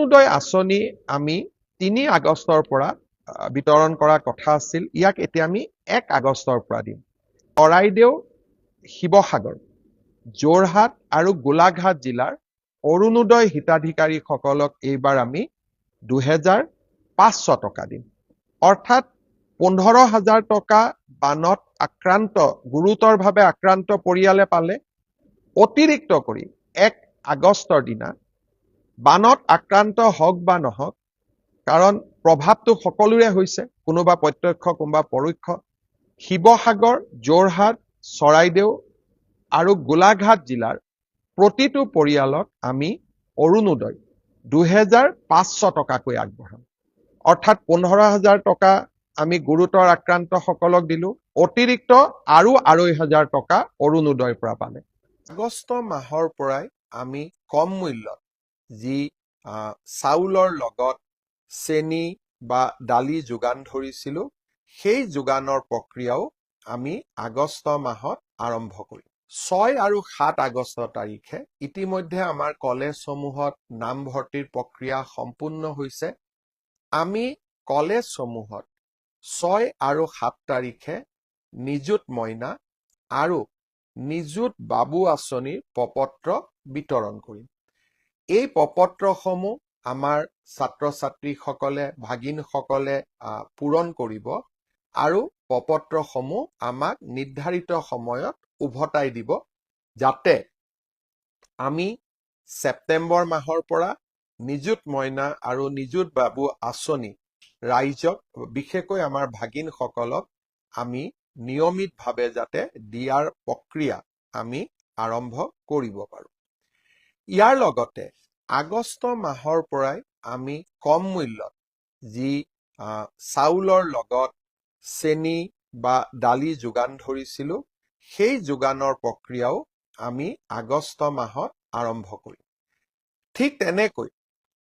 অৰুণোদয় আঁচনি আমি ৩ আগষ্টৰ পৰা বিতৰণ কৰা কথা আছিল। ইয়াক এতিয়া আমি ১ আগষ্টৰ পৰা দিম। চৰাইদেউ, শিৱসাগৰ, যোৰহাট আৰু গোলাঘাট জিলাৰ অৰুণোদয় হিতাধিকাৰীসকলক এইবাৰ আমি ২৫০০ টকা দিম। অৰ্থাৎ ১৫,০০০ টকা বানত আক্ৰান্ত, গুৰুতৰভাৱে আক্ৰান্ত পৰিয়ালে পালে। অতিৰিক্ত কৰি ১ আগষ্টৰ দিনা বানত আক্ৰান্ত হওক বা নহওক, কাৰণ প্ৰভাৱটো সকলোৰে হৈছে, কোনোবা প্ৰত্যক্ষ কোনোবা পৰোক্ষ, শিৱসাগৰ, যোৰহাট, চৰাইদেউ আৰু গোলাঘাট জিলাৰ প্ৰতিটো পৰিয়ালক আমি অৰুণোদয় ২৫০০ টকাকৈ আগবঢ়াম। অৰ্থাৎ ১৫,০০০ টকা আমি গুৰুতৰ আক্ৰান্তসকলক দিলো, অতিৰিক্ত আৰু ২৫০০ টকা অৰুণোদয়ৰ পৰা পালে। আগষ্ট মাহৰ পৰাই আমি কম মূল্যত যি চাউলৰ লগত চেনি বা দালি যোগান ধৰিছিলো, সেই যোগানৰ প্ৰক্ৰিয়াও আমি আগষ্ট মাহত আৰম্ভ কৰিম। ৬ আৰু ৭ আগষ্ট তাৰিখে ইতিমধ্যে আমাৰ কলেজসমূহত নামভৰ্তিৰ প্ৰক্ৰিয়া সম্পূৰ্ণ হৈছে। আমি কলেজসমূহত ৬ আৰু ৭ তাৰিখে নিযুত মইনা আৰু নিযুত বাবু আঁচনিৰ প্ৰপত্ৰ বিতৰণ কৰিম। এই প্ৰপত্ৰসমূহ আমাৰ ছাত্ৰ ছাত্ৰীসকলে, ভাগিনসকলে পূৰণ কৰিব আৰু প্ৰপত্ৰসমূহ আমাক নিৰ্ধাৰিত সময়ত উভতাই দিব, যাতে আমি ছেপ্টেম্বৰ মাহৰ পৰা নিযুত মইনা আৰু নিযুত বাবু আঁচনি ৰাইজক, বিশেষকৈ আমাৰ ভাগিনসকলক আমি নিয়মিতভাৱে যাতে দিয়াৰ প্ৰক্ৰিয়া আমি আৰম্ভ কৰিব পাৰোঁ। ইয়াৰ লগতে আগষ্ট মাহৰ পৰাই আমি কম মূল্যত যি চাউলৰ লগত চেনি বা দালি যোগান ধৰিছিলো, সেই যোগানৰ প্ৰক্ৰিয়াও আমি আগষ্ট মাহত আৰম্ভ কৰিম। ঠিক তেনেকৈ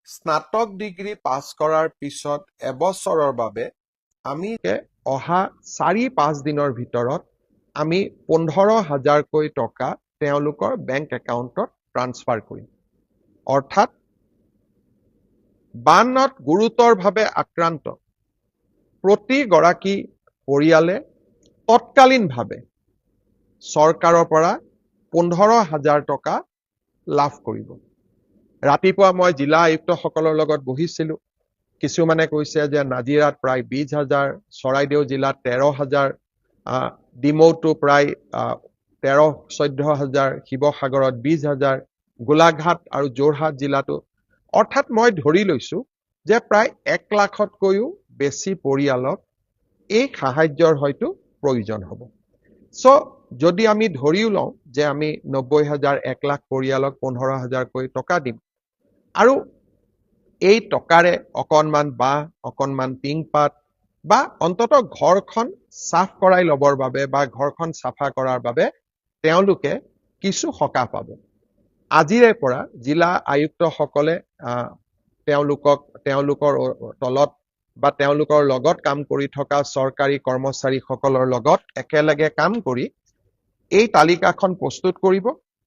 স্নাতক ডিগ্ৰী পাছ কৰাৰ পিছত এবছৰৰ বাবে আমি অহা ৪-৫ দিনৰ ভিতৰত আমি ১৫,০০০কৈ টকা তেওঁলোকৰ বেংক একাউণ্টত ট্ৰান্সফাৰ কৰিম। অৰ্থাৎ বানত গুৰুতৰভাৱে আক্ৰান্ত প্ৰতিগৰাকী পৰিয়ালে তৎকালীনভাৱে চৰকাৰৰ পৰা ১৫,০০০ টকা লাভ কৰিব। ৰাতিপুৱা মই জিলা আয়ুক্তসকলৰ লগত বহিছিলো। কিছুমানে কৈছে যে নাজিৰাত প্ৰায় ২০,০০০, চৰাইদেউ জিলাত ১৩,০০০, ডিমৌতো প্ৰায় ১৩-১৪,০০০, শিৱসাগৰত ২০,০০০, গোলাঘাট আৰু যোৰহাট জিলাতো। অৰ্থাৎ মই ধৰি লৈছো যে প্ৰায় ১ লাখতকৈও বেছি পৰিয়ালক এই সাহায্যৰ হয়তো প্ৰয়োজন হ'ব। যদি আমি ধৰিও লওঁ যে আমি ৯০,০০০, ১ লাখ পৰিয়ালক ১৫,০০০কৈ টকা দিম, আৰু এই টকাৰে অকণমান বাঁহ, অকণমান টিংপাত বা অন্ততঃ ঘৰখন চাফ কৰাই ল'বৰ বাবে বা ঘৰখন চাফা কৰাৰ বাবে তেওঁলোকে কিছু সকাহ পাব। আজিৰে পৰা জিলা আয়ুক্তসকলে তেওঁলোকৰ তলত বা তেওঁলোকৰ লগত কাম কৰি থকা চৰকাৰী কৰ্মচাৰীসকলৰ লগত একেলগে কাম কৰি এই তালিকাখন প্ৰস্তুত কৰিব,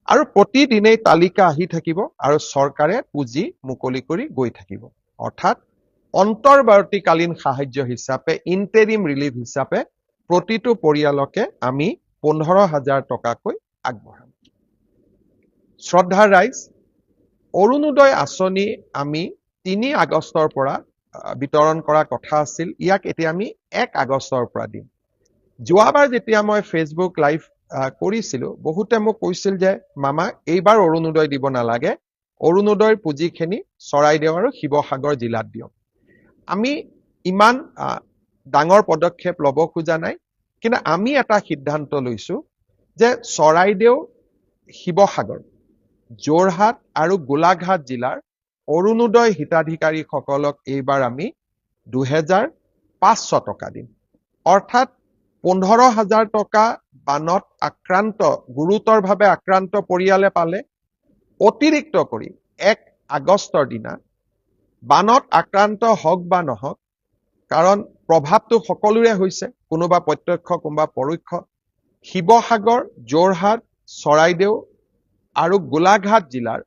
আৰু প্ৰতিদিনেই তালিকা আহি থাকিব আৰু চৰকাৰে পুঁজি মুকলি কৰি গৈ থাকিব। অৰ্থাৎ অন্তৰ্বৰ্তীকালীন সাহায্য হিচাপে, ইণ্টেৰিম ৰিলিফ হিচাপে প্ৰতিটো পৰিয়ালকে আমি ১৫,০০০ টকাকৈ আগবঢ়াম। শ্ৰদ্ধাৰ ৰাইজ, অৰুণোদয় আঁচনি আমি ৩ আগষ্টৰ পৰা বিতৰণ কৰা কথা আছিল। ইয়াক এতিয়া আমি ১ আগষ্টৰ পৰা দিম। যোৱাবাৰ যেতিয়া মই ফেচবুক লাইভ কৰিছিলো, বহুতে মোক কৈছিল যে মামা এইবাৰ অৰুণোদয় দিব নালাগে, অৰুণোদয়ৰ পুঁজিখিনি চৰাইদেউ আৰু শিৱসাগৰ জিলাত দিয়ক। আমি ইমান ডাঙৰ পদক্ষেপ ল'ব খোজা নাই, কিন্তু আমি এটা সিদ্ধান্ত লৈছো যে চৰাইদেউ, শিৱসাগৰ, যোৰহাট আৰু গোলাঘাট জিলাৰ অৰুণোদয় হিতাধিকাৰীসকলক এইবাৰ আমি ২৫০০ টকা দিম। অৰ্থাৎ ১৫,০০০ টকা বানত আক্ৰান্ত, গুৰুতৰভাৱে আক্ৰান্ত পৰিয়ালে পালে। অতিৰিক্ত কৰি ১ আগষ্টৰ দিনা বানত আক্ৰান্ত হওক বা নহওক, কাৰণ প্ৰভাৱটো সকলোৰে হৈছে, কোনোবা প্ৰত্যক্ষ কোনোবা পৰোক্ষ, শিৱসাগৰ, যোৰহাট, চৰাইদেউ আৰু গোলাঘাট জিলাৰ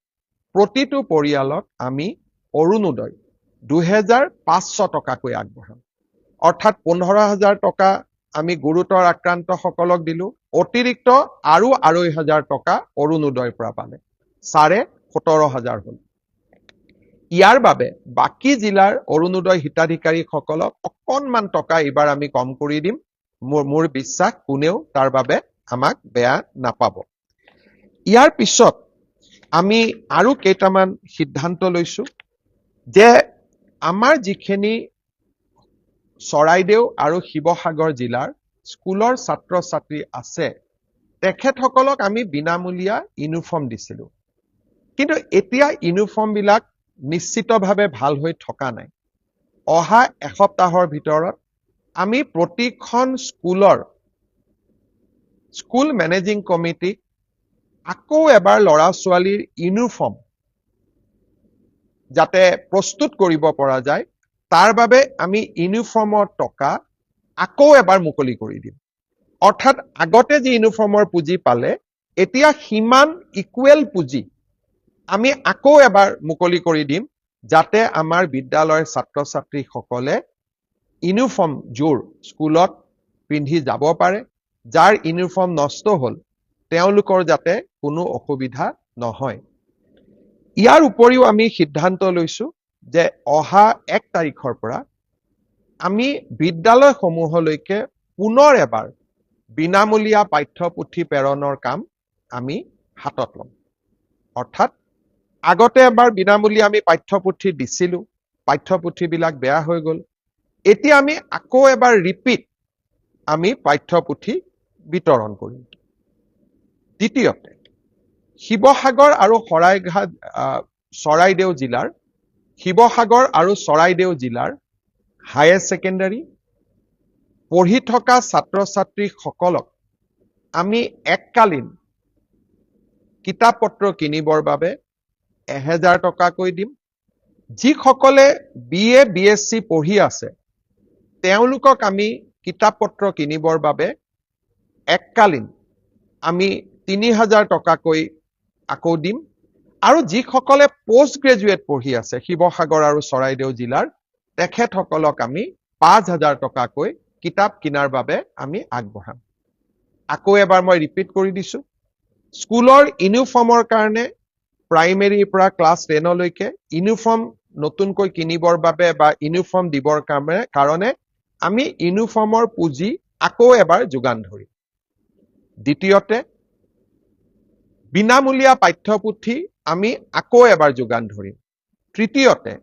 প্ৰতিটো পৰিয়ালক আমি অৰুণোদয় 2,500 টকাকৈ আগবঢ়াম। অৰ্থাৎ 15,000 টকা আমি গুৰুতৰ আক্ৰান্তসকলক দিলো, অতিৰিক্ত আৰু 2,500 টকা অৰুণোদয়ৰ পৰা পালে, 17,500 হ'ল। ইয়াৰ বাবে বাকী জিলাৰ অৰুণোদয় হিতাধিকাৰীসকলক অকণমান টকা এইবাৰ আমি কম কৰি দিম। মোৰ বিশ্বাস কোনেও তাৰ বাবে আমাক বেয়া নাপাব। ইয়াৰ পিছত আমি আৰু কেইটামান সিদ্ধান্ত লৈছো যে আমাৰ যিখিনি চৰাইদেউ আৰু শিৱসাগৰ জিলাৰ স্কুলৰ ছাত্ৰ ছাত্ৰী আছে তেখেতসকলক আমি বিনামূলীয়া ইউনিফৰ্ম দিছিলো, কিন্তু এতিয়া ইউনিফৰ্মবিলাক নিশ্চিতভাৱে ভাল হৈ থকা নাই। অহা এসপ্তাহৰ ভিতৰত আমি প্ৰতিখন স্কুল মেনেজিং কমিটিক আকৌ এবাৰ ল'ৰা ছোৱালীৰ ইউনিফৰ্ম যাতে প্ৰস্তুত কৰিব পৰা যায় তাৰ বাবে আমি ইউনিফৰ্মৰ টকা আকৌ এবাৰ মুকলি কৰি দিম। অৰ্থাৎ আগতে যি ইউনিফৰ্মৰ পুঁজি পালে এতিয়া সিমান ইকুৱেল পুঁজি আমি আকৌ এবাৰ মুকলি কৰি দিম, যাতে আমাৰ বিদ্যালয়ৰ ছাত্ৰ ছাত্ৰীসকলে ইউনিফৰ্মযোৰ স্কুলত পিন্ধি যাব পাৰে। যাৰ ইউনিফৰ্ম নষ্ট হ'ল তেওঁলোকৰ যাতে কোনো অসুবিধা নহয়। ইয়াৰ উপৰিও আমি সিদ্ধান্ত লৈছো যে অহা 1 তাৰিখৰ পৰা আমি বিদ্যালয়সমূহলৈকে পুনৰ এবাৰ বিনামূলীয়া পাঠ্যপুথি প্ৰেৰণৰ কাম আমি হাতত ল'ম। অৰ্থাৎ আগতে এবাৰ বিনামূলীয়া আমি পাঠ্যপুথি দিছিলো, পাঠ্যপুথিবিলাক বেয়া হৈ গ'ল। এতিয়া আমি আকৌ এবাৰ ৰিপিট আমি পাঠ্যপুথি বিতৰণ কৰিম। দ্বিতীয়তে শিৱসাগৰ আৰু চৰাইদেউ জিলাৰ হায়াৰ ছেকেণ্ডাৰী পঢ়ি থকা ছাত্ৰ ছাত্ৰীসকলক আমি এককালীন কিতাপ পত্ৰ কিনিবৰ বাবে 1,000 টকাকৈ দিম। যিসকলে BA BSc পঢ়ি আছে তেওঁলোকক আমি কিতাপ পত্ৰ কিনিবৰ বাবে এককালীন আমি 3,000 টকাকৈ আকৌ দিম। আৰু যিসকলে পোষ্ট গ্ৰেজুৱেট পঢ়ি আছে শিৱসাগৰ আৰু চৰাইদেউ জিলাৰ তেখেতসকলক আমি 5,000 টকাকৈ কিতাপ কিনাৰ বাবে আমি আগবঢ়াম। আকৌ এবাৰ মই ৰিপিট কৰি দিছো, স্কুলৰ ইউনিফৰ্মৰ কাৰণে প্ৰাইমেৰীৰ পৰা ক্লাছ 10লৈকে ইউনিফৰ্ম নতুনকৈ কিনিবৰ বাবে বা ইউনিফৰ্ম দিবৰ কাৰণে আমি ইউনিফৰ্মৰ পুঁজি আকৌ এবাৰ যোগান ধৰিম। দ্বিতীয়তে বিনামূলীয়া পাঠ্যপুথি আমি আকৌ এবাৰ যোগান ধৰিম। তৃতীয়তে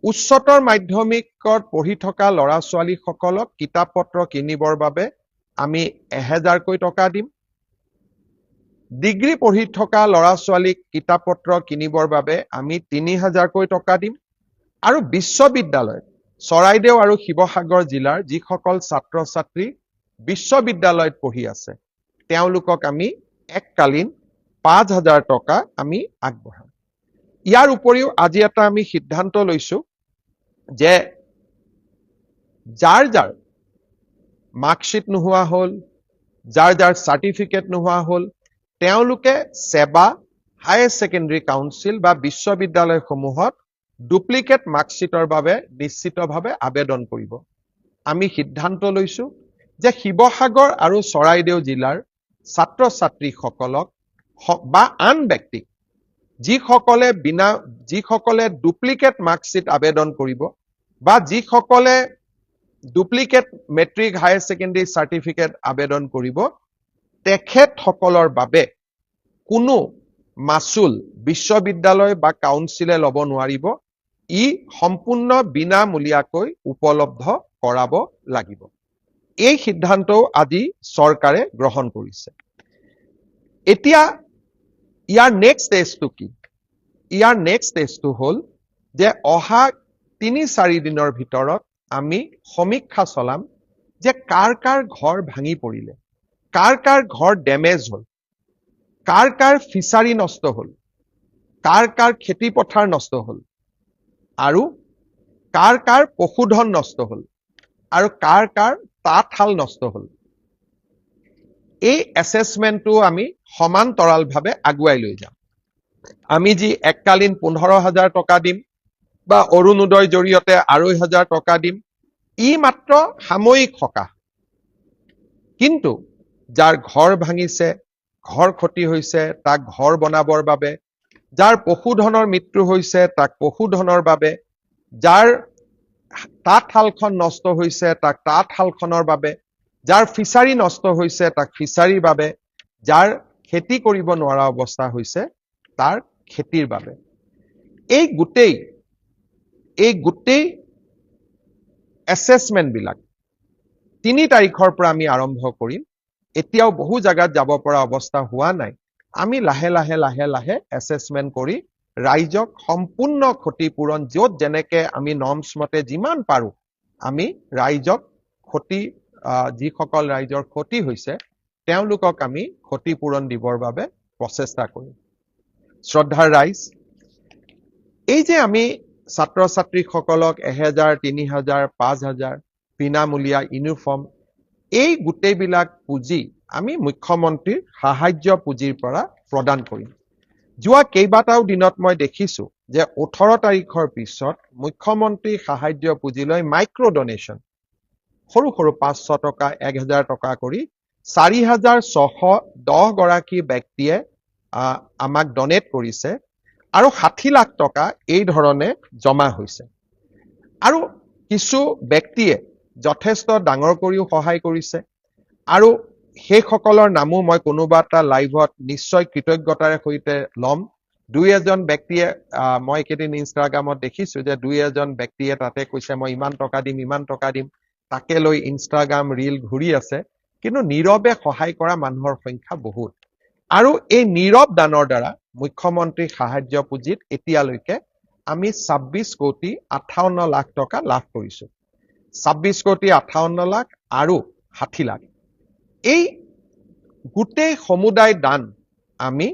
উচ্চতৰ মাধ্যমিকত পঢ়ি থকা ল'ৰা ছোৱালীসকলক কিতাপ পত্ৰ কিনিবৰ বাবে আমি 1,000কৈ টকা দিম। ডিগ্ৰী পঢ়ি থকা ল'ৰা ছোৱালীক কিতাপ পত্ৰ কিনিবৰ বাবে আমি 3,000কৈ টকা দিম। আৰু বিশ্ববিদ্যালয় চৰাইদেউ আৰু শিৱসাগৰ জিলাৰ যিসকল ছাত্ৰ ছাত্ৰী বিশ্ববিদ্যালয়ত পঢ়ি আছে তেওঁলোকক আমি এককালীন 5,000 টকা আমি আগবঢ়াম। ইয়াৰ উপৰিও আজি এটা আমি সিদ্ধান্ত লৈছো যে যাৰ মাৰ্কশ্বিট নোহোৱা হ'ল, যাৰ চাৰ্টিফিকেট নোহোৱা হ'ল তেওঁলোকে সেৱা হায়াৰ ছেকেণ্ডাৰী কাউন্সিল বা বিশ্ববিদ্যালয়সমূহত ডুপ্লিকেট মাৰ্কশ্বিটৰ বাবে নিশ্চিতভাৱে আবেদন কৰিব। আমি সিদ্ধান্ত লৈছো যে শিৱসাগৰ আৰু চৰাইদেউ জিলাৰ ছাত্ৰ ছাত্ৰীসকলক বা আন ব্যক্তিক যিসকলে ডুপ্লিকেট মাৰ্কশ্বিট আবেদন কৰিব বা যিসকলে duplicate matric higher secondary certificate আবেদন কৰিব তেখেতসকলৰ বাবে কোনো মাচুল বিশ্ববিদ্যালয় বা কাউন্সিলে ল'ব নোৱাৰিব। ই সম্পূৰ্ণ বিনামূলীয়াকৈ উপলব্ধ কৰাব লাগিব। এই সিদ্ধান্তও আজি চৰকাৰে গ্ৰহণ কৰিছে। এতিয়া ইয়াৰ নেক্সট ষ্টেজটো কি? ইয়াৰ নেক্সট ষ্টেজটো হ'ল যে অহা 3-4 দিনৰ ভিতৰত আমি সমীক্ষা চলাম যে কাৰ ঘৰ ভাঙি পৰিলে, কাৰ ঘৰ ডেমেজ হ'ল, কাৰ ফিচাৰী নষ্ট হ'ল, কাৰ খেতি পথাৰ নষ্ট হ'ল আৰু কাৰ পশুধন নষ্ট হ'ল আৰু কাৰ তাঁতশাল নষ্ট হ'ল। এই এছেছমেণ্টটো আমি সমান্তৰালভাৱে আগুৱাই লৈ যাম। আমি যি এককালীন 15,000 টকা দিম বা অৰুণোদয় জৰিয়তে 2,500 টকা দিম, ই মাত্ৰ সাময়িক সকাহ। কিন্তু যাৰ ঘৰ ভাঙিছে, ঘৰ ক্ষতি হৈছে, তাক ঘৰ বনাবৰ বাবে, যাৰ পশুধনৰ মৃত্যু হৈছে তাক পশুধনৰ বাবে, যাৰ তাঁতশালখন নষ্ট হৈছে তাক তাঁতশালখনৰ বাবে, যাৰ ফিচাৰী নষ্ট হৈছে তাক ফিচাৰীৰ বাবে, যাৰ খেতি কৰিব নোৱাৰা অৱস্থা হৈছে তাৰ খেতিৰ বাবে। এই গোটেই এছেছমেণ্ট বিলাক 3 তাৰিখৰ পৰা আমি আৰম্ভ কৰিম। এতিয়াও বহু জাগাত যাব পৰা অৱস্থা হোৱা নাই। আমি লাহে লাহে এছেছমেণ্ট কৰি ৰাইজক সম্পূৰ্ণ ক্ষতিপূৰণ য'ত যেনেকে আমি নৰ্মছ মতে যিমান পাৰো আমি ৰাইজক যিসকল ৰাইজৰ ক্ষতি হৈছে তেওঁলোকক আমি ক্ষতিপূৰণ দিবৰ বাবে প্ৰচেষ্টা কৰিম। শ্ৰদ্ধাৰ ৰাইজ, এই যে আমি ছাত্ৰ ছাত্ৰীসকলক 1,000, 3,000, 5,000 বিনামূলীয়া ইউনিফৰ্ম, এই গোটেইবিলাক পুঁজি আমি মুখ্যমন্ত্ৰীৰ সাহায্য পুঁজিৰ পৰা প্ৰদান কৰিম। যোৱা কেইবাটাও দিনত মই দেখিছো যে 18 তাৰিখৰ পিছত মুখ্যমন্ত্ৰী সাহায্য পুঁজিলৈ মাইক্ৰ ডনেশ্যন সৰু 500 টকা, 1,000 টকা কৰি 4,610 গৰাকী ব্যক্তিয়ে আমাক ডনেট কৰিছে আৰু 60 লাখ টকা এই ধৰণে জমা হৈছে। আৰু কিছু ব্যক্তিয়ে যথেষ্ট ডাঙৰ কৰিও সহায় কৰিছে আৰু সেইসকলৰ নামো মই কোনোবা এটা লাইভত নিশ্চয় কৃতজ্ঞতাৰে সৈতে ল'ম। 2-1জন ব্যক্তিয়ে মই কেইদিন ইনষ্টাগ্ৰামত দেখিছো যে 2-1জন ব্যক্তিয়ে তাতে কৈছে মই ইমান টকা দিম, তাকে লৈ ইনষ্টাগ্ৰাম ৰীল ঘূৰি আছে। কিন্তু নীৰৱে সহায় কৰা মানুহৰ সংখ্যা বহুত। আৰু এই নীৰৱ দানৰ দ্বাৰা মুখ্যমন্ত্ৰী সাহায্য পুঁজিত এতিয়ালৈকে আমি 26,58 লাখ টকা লাভ কৰিছো। 26,58 লাখ আৰু 60 লাখ। এই গোটেই সমুদায় দান আমি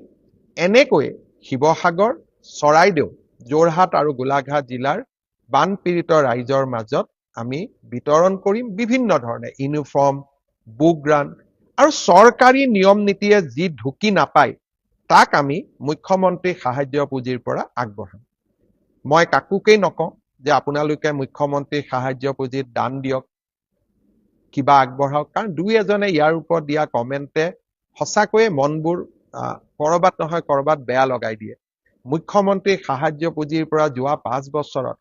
এনেকৈ শিৱসাগৰ, চৰাইদেউ, যোৰহাট আৰু গোলাঘাট জিলাৰ বানপীড়িত ৰাইজৰ মাজত আমি বিতৰণ কৰিম বিভিন্ন ধৰণে ইউনিফৰ্ম, বুক গ্ৰাণ্ট আৰু চৰকাৰী নিয়ম নীতিয়ে যি ঢুকি নাপায় তাক আমি মুখ্যমন্ত্ৰী সাহায্য পুঁজিৰ পৰা আগবঢ়াম। মই কাকোকেই নকওঁ যে আপোনালোকে মুখ্যমন্ত্ৰী সাহায্য পুঁজিত দান দিয়ক, কিবা আগবঢ়াওক, কাৰণ 2-1জনে ইয়াৰ ওপৰত দিয়া কমেণ্টে সঁচাকৈয়ে মনবোৰ কৰবাত নহয় কৰবাত বেয়া লগাই দিয়ে। মুখ্যমন্ত্ৰী সাহায্য পুঁজিৰ পৰা যোৱা 5 বছৰত